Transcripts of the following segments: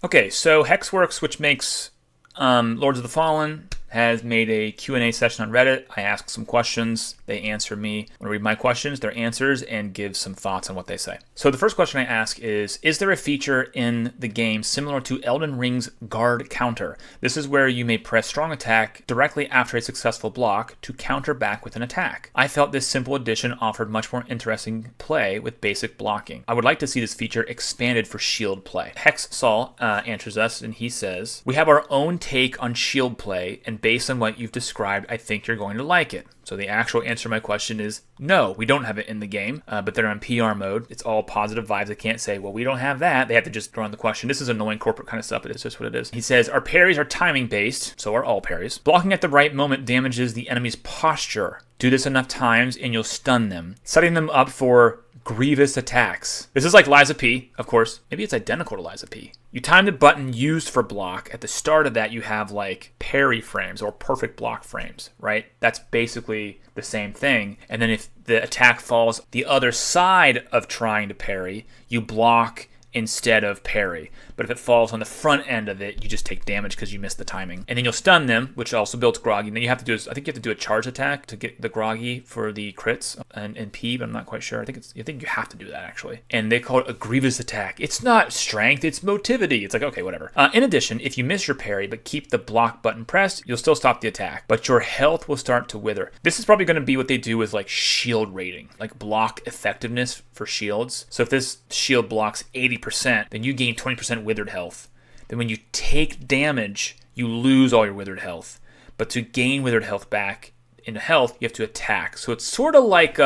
Okay, so Hexworks, which makes Lords of the Fallen, has made a Q&A session on Reddit. I ask some questions. They answer me. I read my questions, their answers, and give some thoughts on what they say. So the first question I ask is there a feature in the game similar to Elden Ring's guard counter? This is where you may press strong attack directly after a successful block to counter back with an attack. I felt this simple addition offered much more interesting play with basic blocking. I would like to see this feature expanded for shield play. Hex Saul answers us, and he says, we have our own take on shield play, and based on what you've described, I think you're going to like it. So the actual answer to my question is no, we don't have it in the game, but they're on PR mode. It's all positive vibes. They can't say, well, we don't have that. They have to just throw in the question. This is annoying corporate kind of stuff, but it's just what it is. He says, our parries are timing based, so are all parries. Blocking at the right moment damages the enemy's posture. Do this enough times and you'll stun them, setting them up for grievous attacks. This is like Liza P, of course. Maybe it's identical to Liza P. You time the button used for block. At the start of that, you have like parry frames or perfect block frames, right? That's basically the same thing. And then if the attack falls the other side of trying to parry, you block instead of parry. But if it falls on the front end of it, you just take damage because you missed the timing. And then you'll stun them, which also builds groggy. And then you have to do, I think you have to do a charge attack to get the groggy for the crits and P, but I'm not quite sure. I think you have to do that actually. And they call it a grievous attack. It's not strength, it's motivity. It's like, okay, whatever. In addition, if you miss your parry but keep the block button pressed, you'll still stop the attack, but your health will start to wither. This is probably going to be what they do with like shield rating, like block effectiveness for shields. So if this shield blocks 80%, then you gain 20% withered health. Then when you take damage, you lose all your withered health. But to gain withered health back into health, you have to attack. So it's sort of like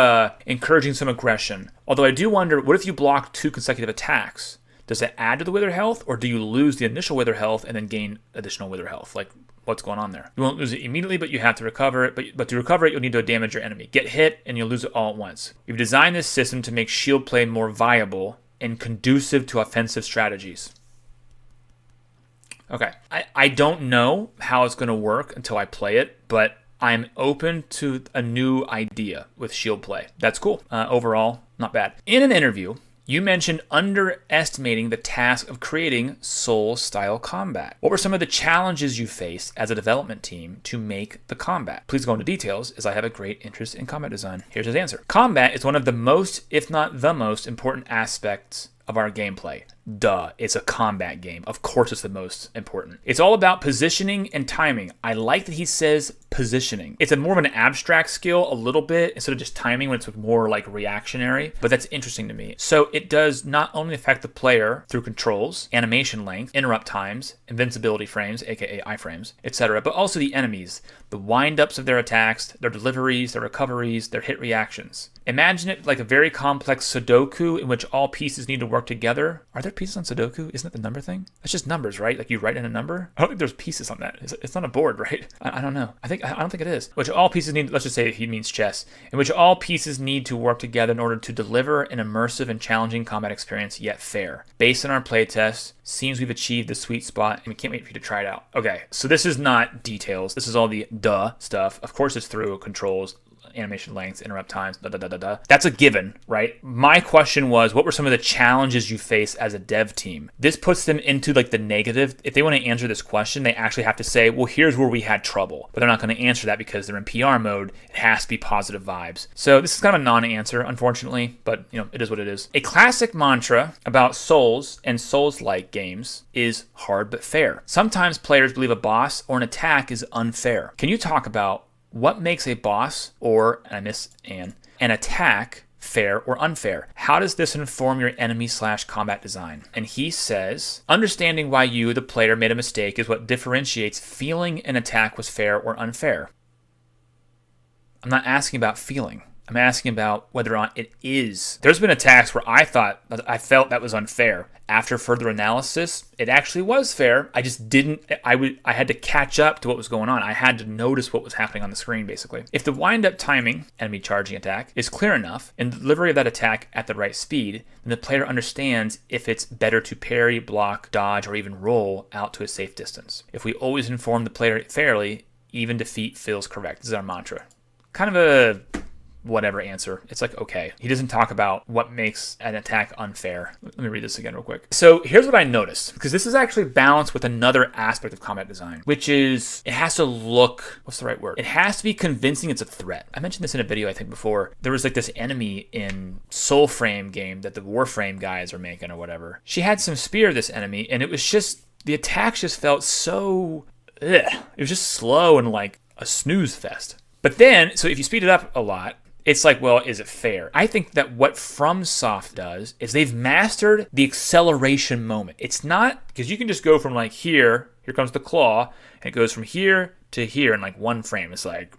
encouraging some aggression. Although I do wonder, what if you block 2 consecutive attacks? Does that add to the wither health, or do you lose the initial wither health and then gain additional wither health? Like, what's going on there? You won't lose it immediately, but you have to recover it. But to recover it, you'll need to damage your enemy. Get hit, and you'll lose it all at once. You've designed this system to make shield play more viable and conducive to offensive strategies. Okay, I don't know how it's going to work until I play it, but I'm open to a new idea with shield play. That's cool. Overall, not bad. In an interview, you mentioned underestimating the task of creating Souls-style combat. What were some of the challenges you faced as a development team to make the combat? Please go into details, as I have a great interest in combat design. Here's his answer. Combat is one of the most, if not the most, important aspects of our gameplay. Duh, it's a combat game. Of course it's the most important. It's all about positioning and timing. I like that he says positioning. It's a more of an abstract skill a little bit instead of just timing when it's more like reactionary, but that's interesting to me. So it does not only affect the player through controls, animation length, interrupt times, invincibility frames, aka iframes, etc., but also the enemies, the wind-ups of their attacks, their deliveries, their recoveries, their hit reactions. Imagine it like a very complex Sudoku in which all pieces need to work together. Are there pieces on Sudoku? Isn't that the number thing? It's just numbers, right? Like you write in a number? I don't think there's pieces on that. It's not a board, right? I don't know. I don't think it is. Which all pieces need, let's just say he means chess, in which all pieces need to work together in order to deliver an immersive and challenging combat experience, yet fair. Based on our playtest, seems we've achieved the sweet spot, and we can't wait for you to try it out. Okay, so this is not details. This is all the duh stuff. Of course it's through controls, animation lengths, interrupt times, That's a given, right? My question was, what were some of the challenges you face as a dev team? This puts them into like the negative. If they want to answer this question, they actually have to say, well, here's where we had trouble. But they're not going to answer that because they're in PR mode. It has to be positive vibes. So this is kind of a non-answer, unfortunately, but it is what it is. A classic mantra about Souls and Souls-like games is hard but fair. Sometimes players believe a boss or an attack is unfair. Can you talk about what makes a boss or, and I miss an attack fair or unfair? How does this inform your enemy/combat design? And he says, understanding why you, the player, made a mistake is what differentiates feeling an attack was fair or unfair. I'm not asking about feeling. I'm asking about whether or not it is. There's been attacks where I felt that was unfair. After further analysis, it actually was fair. I just didn't, I had to catch up to what was going on. I had to notice what was happening on the screen, basically. If the wind-up timing, enemy charging attack, is clear enough, and the delivery of that attack at the right speed, then the player understands if it's better to parry, block, dodge, or even roll out to a safe distance. If we always inform the player fairly, even defeat feels correct. This is our mantra. Kind of a whatever answer. It's like, okay. He doesn't talk about what makes an attack unfair. Let me read this again real quick. So here's what I noticed, because this is actually balanced with another aspect of combat design, which is it has to look, what's the right word? It has to be convincing it's a threat. I mentioned this in a video, I think, before. There was like this enemy in Soulframe game that the Warframe guys are making or whatever. She had some spear, this enemy, and it was just, the attacks just felt so, it was just slow and like a snooze fest. But then, so if you speed it up a lot, it's like, well, is it fair? I think that what FromSoft does is they've mastered the acceleration moment. It's not, because you can just go from like here comes the claw, and it goes from here to here in like one frame. It's like,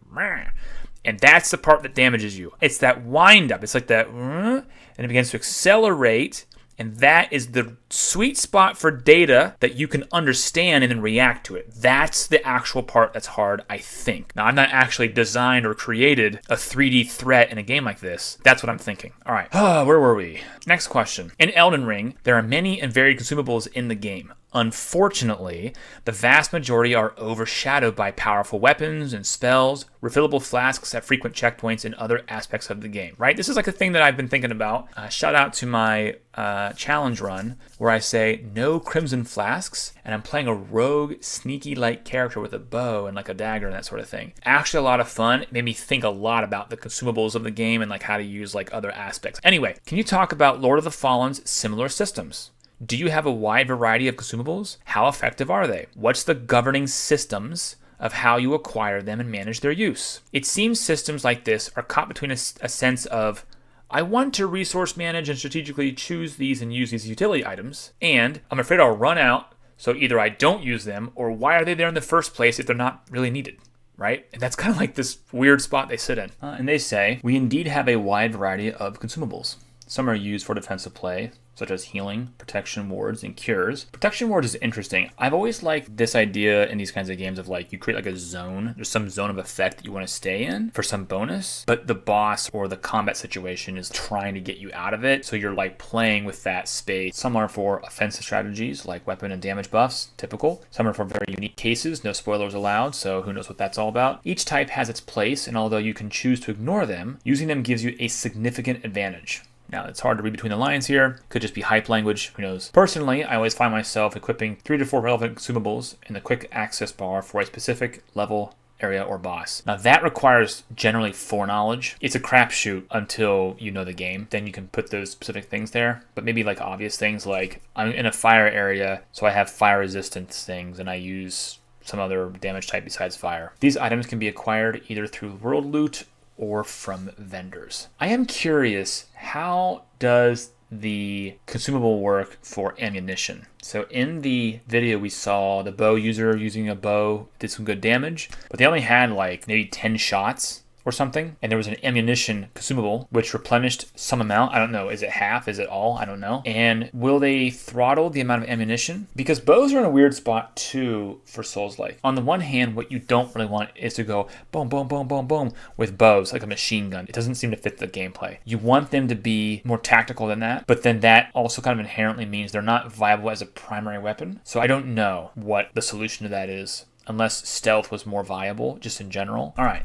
and that's the part that damages you. It's that wind up. It's like that, and it begins to accelerate. And that is the sweet spot for data that you can understand and then react to it. That's the actual part that's hard, I think. Now, I'm not actually designed or created a 3D threat in a game like this. That's what I'm thinking. All right, where were we? Next question. In Elden Ring, there are many and varied consumables in the game. Unfortunately, the vast majority are overshadowed by powerful weapons and spells, refillable flasks at frequent checkpoints, and other aspects of the game, right? This is like a thing that I've been thinking about. Shout out to my challenge run where I say no crimson flasks, and I'm playing a rogue, sneaky-like character with a bow and like a dagger and that sort of thing. Actually, a lot of fun. It made me think a lot about the consumables of the game and like how to use like other aspects. Anyway, can you talk about Lord of the Fallen's similar systems? Do you have a wide variety of consumables? How effective are they? What's the governing systems of how you acquire them and manage their use? It seems systems like this are caught between a sense of, I want to resource manage and strategically choose these and use these utility items, and I'm afraid I'll run out, so either I don't use them, or why are they there in the first place if they're not really needed? Right? And that's kind of like this weird spot they sit in. And they say, we indeed have a wide variety of consumables. Some are used for defensive play, such as healing, protection wards, and cures. Protection wards is interesting. I've always liked this idea in these kinds of games of like, you create like a zone. There's some zone of effect that you want to stay in for some bonus, but the boss or the combat situation is trying to get you out of it. So you're like playing with that space. Some are for offensive strategies like weapon and damage buffs, typical. Some are for very unique cases, no spoilers allowed, so who knows what that's all about. Each type has its place, and although you can choose to ignore them, using them gives you a significant advantage. Now, it's hard to read between the lines here. Could just be hype language. Who knows? Personally, I always find myself equipping 3 to 4 relevant consumables in the quick access bar for a specific level, area, or boss. Now, that requires generally foreknowledge. It's a crapshoot until you know the game. Then you can put those specific things there. But maybe like obvious things like I'm in a fire area, so I have fire resistance things, and I use some other damage type besides fire. These items can be acquired either through world loot or from vendors. I am curious, how does the consumable work for ammunition? So in the video we saw the bow user using a bow did some good damage, but they only had like maybe 10 shots or something, and there was an ammunition consumable which replenished some amount. I don't know, is it half, is it all? I don't know. And will they throttle the amount of ammunition? Because bows are in a weird spot too for Souls-like. On the one hand, what you don't really want is to go boom, boom, boom, boom, boom with bows like a machine gun. It doesn't seem to fit the gameplay. You want them to be more tactical than that, but then that also kind of inherently means they're not viable as a primary weapon. So I don't know what the solution to that is, unless stealth was more viable just in general. All right.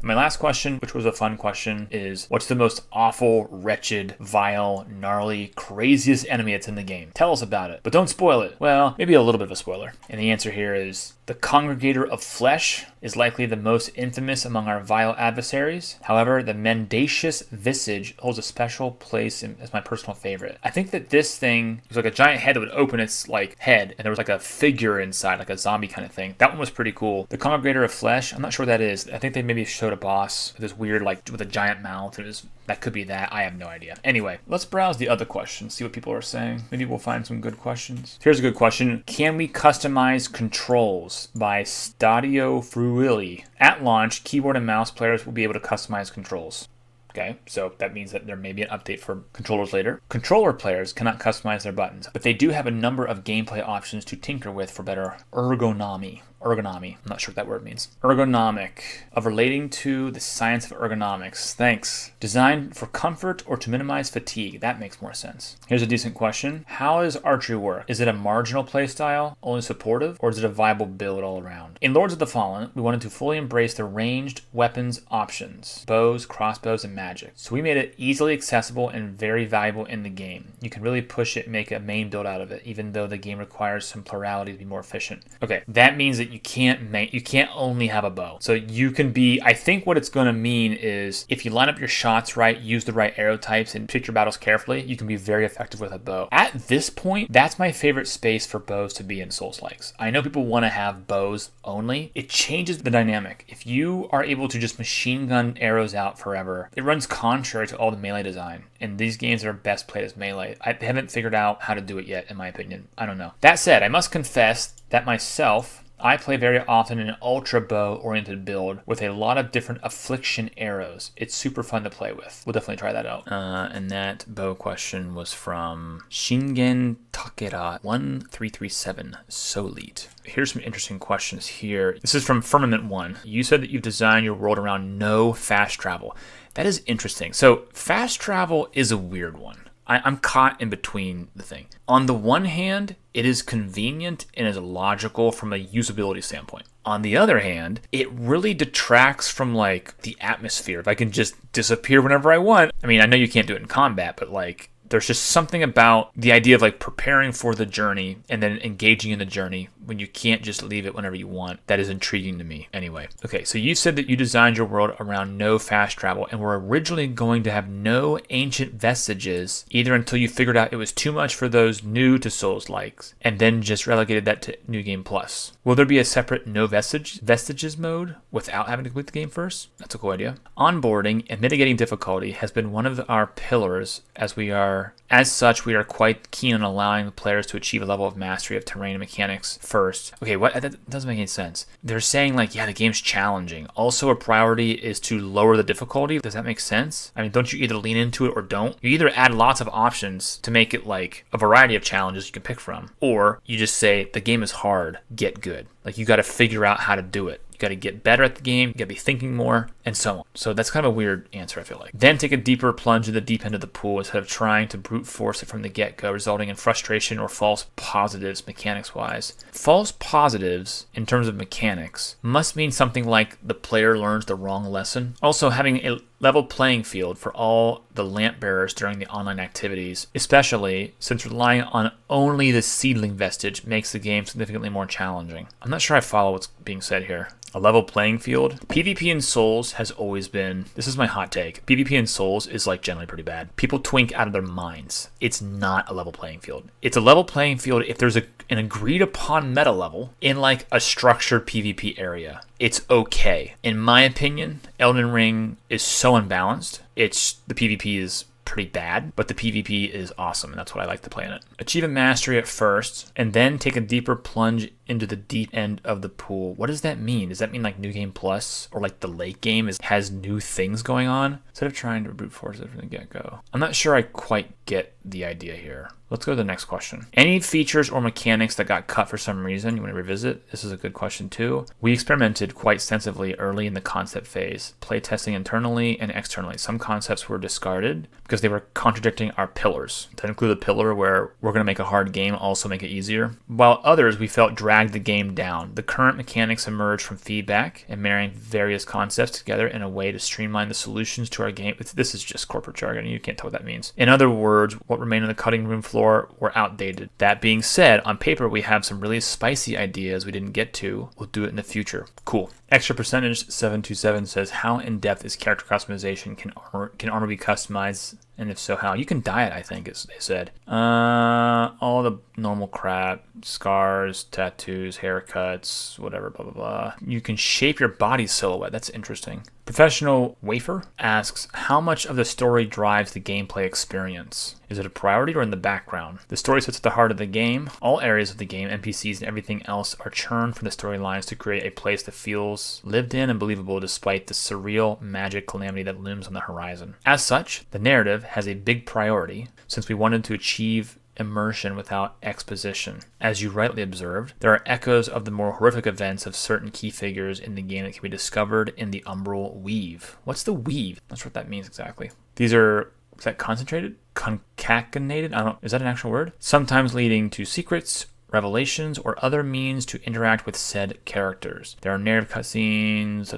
My last question, which was a fun question, is what's the most awful, wretched, vile, gnarly, craziest enemy that's in the game? Tell us about it, but don't spoil it. Well, maybe a little bit of a spoiler. And the answer here is the Congregator of Flesh is likely the most infamous among our vile adversaries. However, the Mendacious Visage holds a special place as my personal favorite. I think that this thing was like a giant head that would open its like head, and there was like a figure inside, like a zombie kind of thing. That one was pretty cool. The Congregator of Flesh, I'm not sure what that is. I think they maybe showed a boss with this weird, like, with a giant mouth. That could be that. I have no idea. Anyway, let's browse the other questions, see what people are saying. Maybe we'll find some good questions. Here's a good question. Can we customize controls? By Stadio Fruili. At launch, keyboard and mouse players will be able to customize controls. Okay, so that means that there may be an update for controllers later. Controller players cannot customize their buttons, but they do have a number of gameplay options to tinker with for better ergonomy. I'm not sure what that word means. Ergonomic, of relating to the science of ergonomics. Thanks. Designed for comfort or to minimize fatigue. That makes more sense. Here's a decent question. How does archery work? Is it a marginal playstyle, only supportive, or is it a viable build all around? In Lords of the Fallen, we wanted to fully embrace the ranged weapons options, bows, crossbows, and magic. So we made it easily accessible and very valuable in the game. You can really push it and make a main build out of it, even though the game requires some plurality to be more efficient. Okay, that means that you can't only have a bow. So you can be, I think what it's going to mean is if you line up your shots right, use the right arrow types, and pick your battles carefully, you can be very effective with a bow. At this point, that's my favorite space for bows to be in Souls-likes. I know people want to have bows only. It changes the dynamic. If you are able to just machine gun arrows out forever, it runs contrary to all the melee design. And these games are best played as melee. I haven't figured out how to do it yet, in my opinion. I don't know. That said, I must confess that myself, I play very often an ultra bow oriented build with a lot of different affliction arrows. It's super fun to play with. We'll definitely try that out. And that bow question was from Shingen Takera 1337 Solite. Here's some interesting questions here. This is from Firmament 1. You said that you've designed your world around no fast travel. That is interesting. So fast travel is a weird one. I'm caught in between the thing. On the one hand, it is convenient and is logical from a usability standpoint. On the other hand, it really detracts from like the atmosphere. If I can just disappear whenever I want. I mean, I know you can't do it in combat, but like there's just something about the idea of like preparing for the journey and then engaging in the journey when you can't just leave it whenever you want. That is intriguing to me. Anyway, okay, so you said that you designed your world around no fast travel and were originally going to have no ancient vestiges either until you figured out it was too much for those new to Souls-likes and then just relegated that to New Game Plus. Will there be a separate no vestiges mode without having to complete the game first? That's a cool idea. Onboarding and mitigating difficulty has been one of our pillars as such, we are quite keen on allowing the players to achieve a level of mastery of terrain and mechanics first. Okay, what? That doesn't make any sense. They're saying like, yeah, the game's challenging. Also, a priority is to lower the difficulty. Does that make sense? I mean, don't you either lean into it or don't? You either add lots of options to make it like a variety of challenges you can pick from, or you just say the game is hard, get good. Like you got to figure out how to do it. You got to get better at the game, you got to be thinking more, and so on. So that's kind of a weird answer, I feel like. Then take a deeper plunge in the deep end of the pool instead of trying to brute force it from the get-go, resulting in frustration or false positives mechanics-wise. False positives, in terms of mechanics, must mean something like the player learns the wrong lesson. Also, having a level playing field for all the lamp bearers during the online activities, especially since relying on only the seedling vestige makes the game significantly more challenging. I'm not sure I follow what's being said here. A level playing field. PvP in Souls has always been, this is my hot take, PvP in Souls is like generally pretty bad. People twink out of their minds. It's not a level playing field. It's a level playing field if there's an agreed upon meta level in like a structured PvP area. It's okay. In my opinion, Elden Ring is so unbalanced. The PvP is pretty bad, but the PvP is awesome, and that's what I like to play in it. Achieve a mastery at first, and then take a deeper plunge into the deep end of the pool. What does that mean? Does that mean like New Game Plus, or like the late game has new things going on? Instead of trying to brute force it from the get-go. I'm not sure I quite get the idea here. Let's go to the next question. Any features or mechanics that got cut for some reason you want to revisit? This is a good question too. We experimented quite extensively early in the concept phase, playtesting internally and externally. Some concepts were discarded because they were contradicting our pillars. That include the pillar where we're going to make a hard game also make it easier, while others we felt dragged the game down. The current mechanics emerged from feedback and marrying various concepts together in a way to streamline the solutions to our game. This is just corporate jargon. You can't tell what that means. In other words, what remained on the cutting room floor were outdated. That being said, on paper we have some really spicy ideas we didn't get to. We'll do it in the future. Cool. Extra percentage 727 says, how in-depth is character customization? Can armor be customized? And if so, how? You can dye it, I think, as they said. All the normal crap, scars, tattoos, haircuts, whatever, blah, blah, blah. You can shape your body silhouette. That's interesting. Professional Wafer asks, how much of the story drives the gameplay experience? Is it a priority or in the background? The story sits at the heart of the game. All areas of the game, NPCs, and everything else are churned from the storylines to create a place that feels lived in and believable despite the surreal magic calamity that looms on the horizon. As such, the narrative has a big priority since we wanted to achieve immersion without exposition. As you rightly observed, there are echoes of the more horrific events of certain key figures in the game that can be discovered in the Umbral Weave. What's the Weave? I'm not sure what that means exactly. These are, is that concentrated? Concatenated? Is that an actual word? Sometimes leading to secrets, revelations, or other means to interact with said characters. There are narrative cutscenes,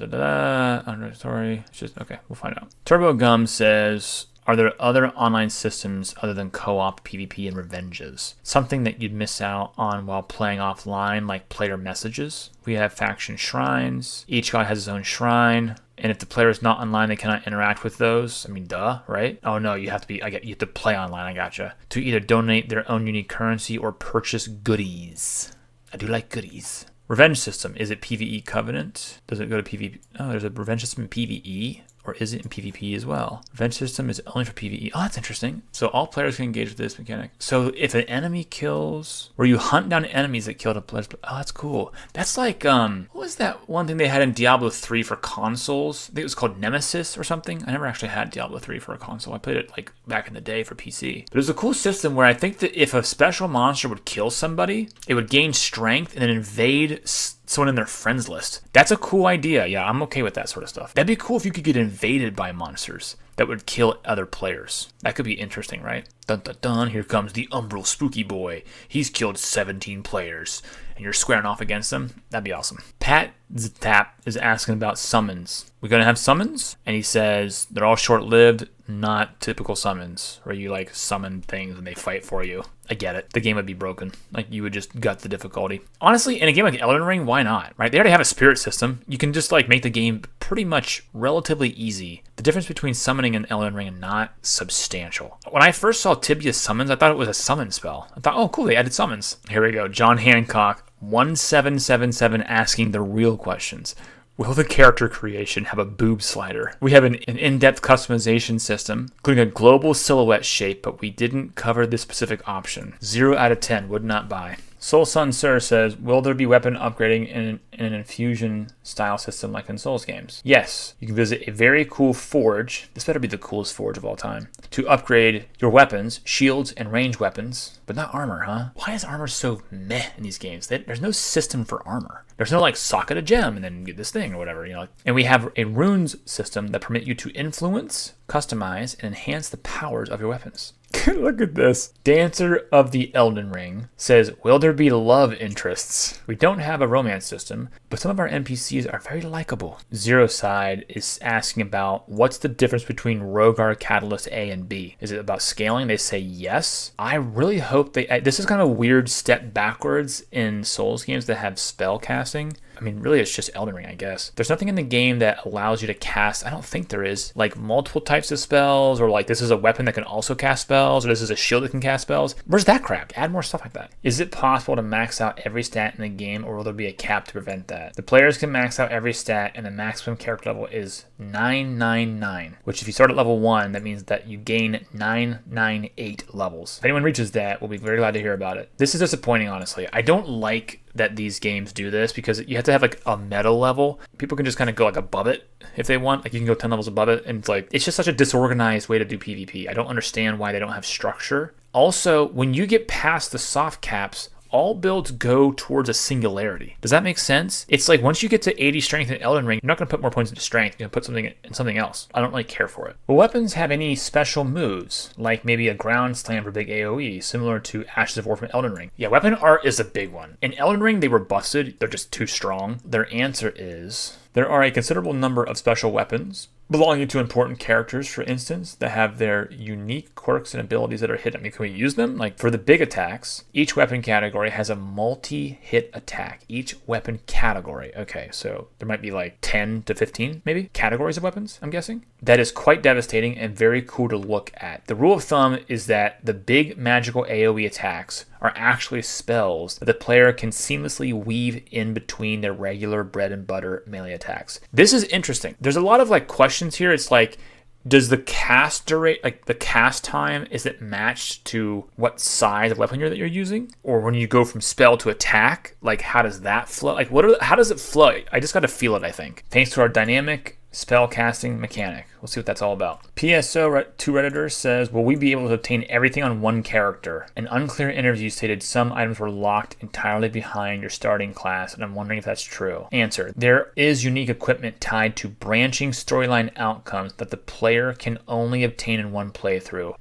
under story. It's just, okay, we'll find out. Turbo Gum says, are there other online systems other than co-op, PvP, and revenges? Something that you'd miss out on while playing offline, like player messages? We have faction shrines. Each god has his own shrine. And if the player is not online, they cannot interact with those. I mean, duh, right? Oh no, you have to be. You have to play online. I gotcha. To either donate their own unique currency or purchase goodies. I do like goodies. Revenge system. Is it PvE Covenant? Does it go to PvP? Oh, there's a revenge system in PvE. Or is it in PvP as well? Revenge system is only for PvE. Oh, that's interesting. So all players can engage with this mechanic. So if an enemy kills, or you hunt down enemies that killed a player, oh, that's cool. That's like, what was that one thing they had in Diablo 3 for consoles? I think it was called Nemesis or something. I never actually had Diablo 3 for a console. I played it like back in the day for PC. But it was a cool system where I think that if a special monster would kill somebody, it would gain strength and then invade someone in their friends list. That's a cool idea. Yeah, I'm okay with that sort of stuff. That'd be cool if you could get invaded by monsters that would kill other players. That could be interesting, right? Dun dun dun, here comes the Umbral Spooky Boy. He's killed 17 players, and you're squaring off against him. That'd be awesome. Pat Ztap is asking about summons. We're gonna have summons? And he says they're all short-lived, not typical summons, where you like summon things and they fight for you. I get it. The game would be broken. Like, you would just gut the difficulty. Honestly, in a game like Elden Ring, why not? Right? They already have a spirit system. You can just like make the game pretty much relatively easy. The difference between summoning and Elden Ring is not substantial. When I first saw Tibia summons, I thought it was a summon spell. I thought, oh cool, they added summons. Here we go. John Hancock, 1777, asking the real questions. Will the character creation have a boob slider? We have an in-depth customization system, including a global silhouette shape, but we didn't cover this specific option. 0 out of 10, would not buy. Soul Sun Sir says, will there be weapon upgrading in an infusion style system like in Souls games? Yes, you can visit a very cool forge. This better be the coolest forge of all time. To upgrade your weapons, shields, and range weapons, but not armor, huh? Why is armor so meh in these games? There's no system for armor. There's no like socket a gem and then get this thing or whatever, you know. And we have a runes system that permit you to influence, customize, and enhance the powers of your weapons. Look at this. Dancer of the Elden Ring says, will there be love interests? We don't have a romance system, but some of our NPCs are very likable. Zero Side is asking about what's the difference between Rogar Catalyst A and B? Is it about scaling? They say yes. I really hope this is kind of a weird step backwards in Souls games that have spell casting. I mean, really, it's just Elden Ring, I guess. There's nothing in the game that allows you to cast, I don't think there is, like multiple types of spells, or like this is a weapon that can also cast spells, or this is a shield that can cast spells. Where's that crap? Add more stuff like that. Is it possible to max out every stat in the game, or will there be a cap to prevent that? The players can max out every stat, and the maximum character level is 999, which if you start at level 1, that means that you gain 998 levels. If anyone reaches that, we'll be very glad to hear about it. This is disappointing, honestly. I don't like that these games do this because you have to have like a meta level. People can just kind of go like above it if they want. Like you can go 10 levels above it, and it's just such a disorganized way to do PvP. I don't understand why they don't have structure. Also, when you get past the soft caps, all builds go towards a singularity. Does that make sense? It's like once you get to 80 strength in Elden Ring, you're not going to put more points into strength. You're going to put something in something else. I don't really care for it. Will weapons have any special moves, like maybe a ground slam for big AoE, similar to Ashes of War from Elden Ring? Yeah, weapon art is a big one. In Elden Ring, they were busted. They're just too strong. Their answer is, there are a considerable number of special weapons, belonging to important characters, for instance, that have their unique quirks and abilities that are hidden. I mean, can we use them? Like for the big attacks, each weapon category has a multi-hit attack. Each weapon category. Okay, so there might be like 10 to 15, maybe, categories of weapons, I'm guessing. That is quite devastating and very cool to look at. The rule of thumb is that the big magical AoE attacks are actually spells that the player can seamlessly weave in between their regular bread and butter melee attacks. This is interesting. There's a lot of like questions here. It's like, does the cast durate, like the cast time, is it matched to what size of weapon that you're using? Or when you go from spell to attack, like how does that flow? Like how does it flow? I just got to feel it, I think. Thanks to our dynamic spell casting mechanic. We'll see what that's all about. PSO2 Redditor says, will we be able to obtain everything on one character? An unclear interview stated some items were locked entirely behind your starting class, and I'm wondering if that's true. Answer, there is unique equipment tied to branching storyline outcomes that the player can only obtain in one playthrough.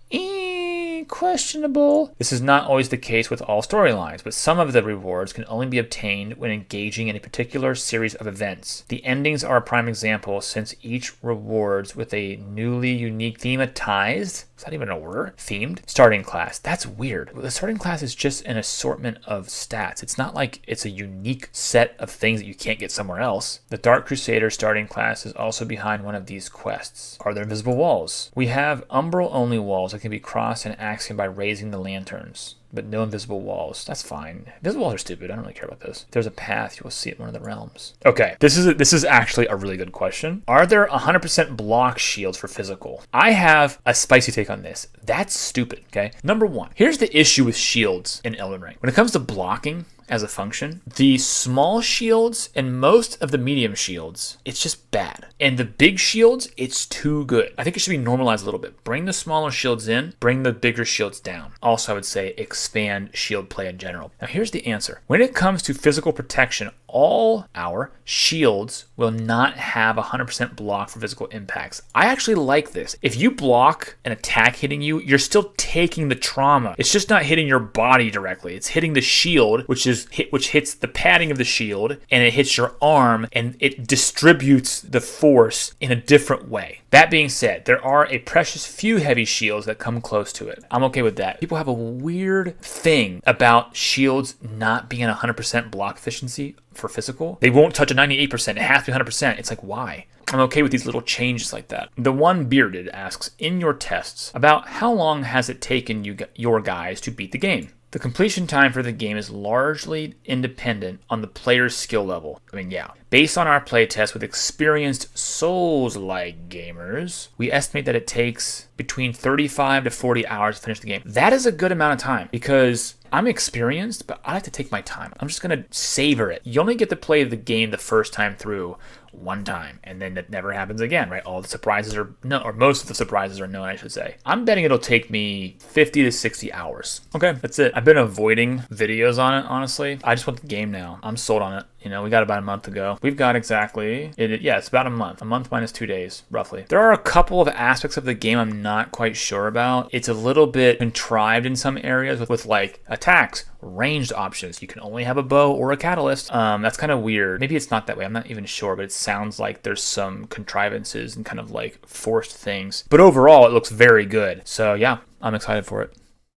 Questionable. This is not always the case with all storylines, but some of the rewards can only be obtained when engaging in a particular series of events. The endings are a prime example, since each rewards with a newly unique thematized, is that even a word? Themed starting class. That's weird. The starting class is just an assortment of stats. It's not like it's a unique set of things that you can't get somewhere else. The Dark Crusader starting class is also behind one of these quests. Are there invisible walls? We have umbral only walls that can be crossed and accessed by raising the lanterns, but no invisible walls. That's fine. Invisible walls are stupid. I don't really care about this. If there's a path, you will see it in one of the realms. Okay, this is actually a really good question. Are there 100% block shields for physical? I have a spicy take on this. That's stupid, okay? Number one, here's the issue with shields in Elden Ring. When it comes to blocking as a function, the small shields and most of the medium shields, it's just bad. And the big shields, it's too good. I think it should be normalized a little bit. Bring the smaller shields in, bring the bigger shields down. Also, I would say expand shield play in general. Now, here's the answer. When it comes to physical protection, all our shields will not have 100% block for physical impacts. I actually like this. If you block an attack hitting you, you're still taking the trauma. It's just not hitting your body directly. It's hitting the shield, which hits the padding of the shield, and it hits your arm, and it distributes the force in a different way. That being said, there are a precious few heavy shields that come close to it. I'm okay with that. People have a weird thing about shields not being at 100% block efficiency for physical. They won't touch a 98%. It has to be 100%. It's like, why? I'm okay with these little changes like that. The One Bearded asks, in your tests, about how long has it taken your guys to beat the game? The completion time for the game is largely independent on the player's skill level. I mean, yeah. Based on our playtest with experienced Souls-like gamers, we estimate that it takes between 35 to 40 hours to finish the game. That is a good amount of time because I'm experienced, but I like to take my time. I'm just going to savor it. You only get to play the game the first time through one time, and then it never happens again, right? All the surprises are known, or most of the surprises are known, I should say. I'm betting it'll take me 50 to 60 hours. Okay, that's it. I've been avoiding videos on it, honestly. I just want the game now. I'm sold on it. You know, we got about a month ago. We've got exactly, it's about a month minus 2 days, roughly. There are a couple of aspects of the game I'm not quite sure about. It's a little bit contrived in some areas with like attacks, ranged options. You can only have a bow or a catalyst. That's kind of weird. Maybe it's not that way. I'm not even sure, but it sounds like there's some contrivances and kind of like forced things. But overall, it looks very good. So yeah, I'm excited for it.